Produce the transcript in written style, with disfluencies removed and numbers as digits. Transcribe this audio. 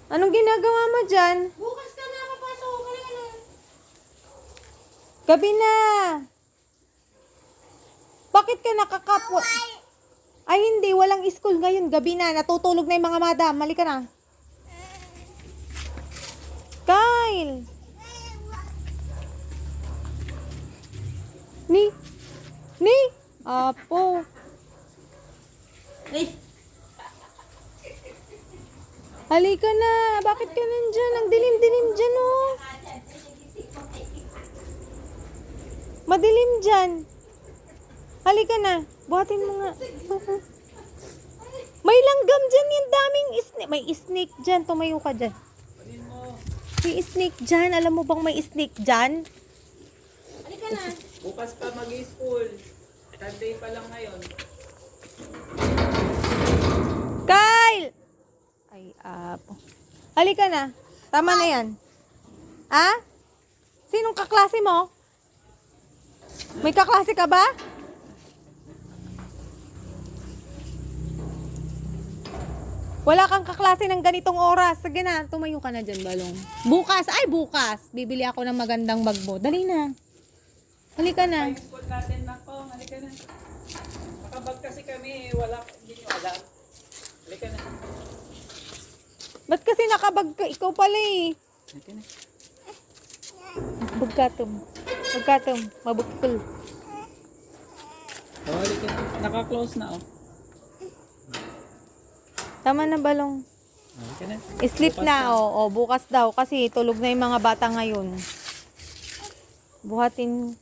Anong ginagawa mo dyan? Bukas ka na papasok. Halika na. Gabi na. Bakit ka nakakapwa? Ay hindi, walang school ngayon. Gabi na, natutulog na yung mga madam. Halika na. Kyle! Ni? Apo. Ay! Halika na. Bakit ka nandyan? Ang dilim-dilim dyan, oh. Madilim dyan. Halika na. Buhatin mo nga. May langgam dyan. Yung daming snake. May snake dyan. Tumayo ka dyan. May snake dyan. Alam mo bang may snake dyan? Halika na. Bukas pa mag-school. Sunday pa lang ngayon. Kyle! Ay, apo. Halika na. Tama na yan. Ha? Sinong kaklase mo? May kaklase ka ba? Wala kang kaklase ng ganitong oras. Sige na, tumayo ka na dyan, Balong. Bukas, bibili ako ng magandang bag mo. Dali na. Halika na. Yung school natin na po. Halika na. Makabag kasi kami. Hindi nyo alam. Halika na. Ba't kasi nakabag ka? Ikaw pala eh. Halika na. Bugkatom. Mabukol. Oh, halika na. Naka-close na oh. Tama na, Balong. Halika na. Sleep na, bukas daw. Kasi tulog na yung mga bata ngayon. Buhatin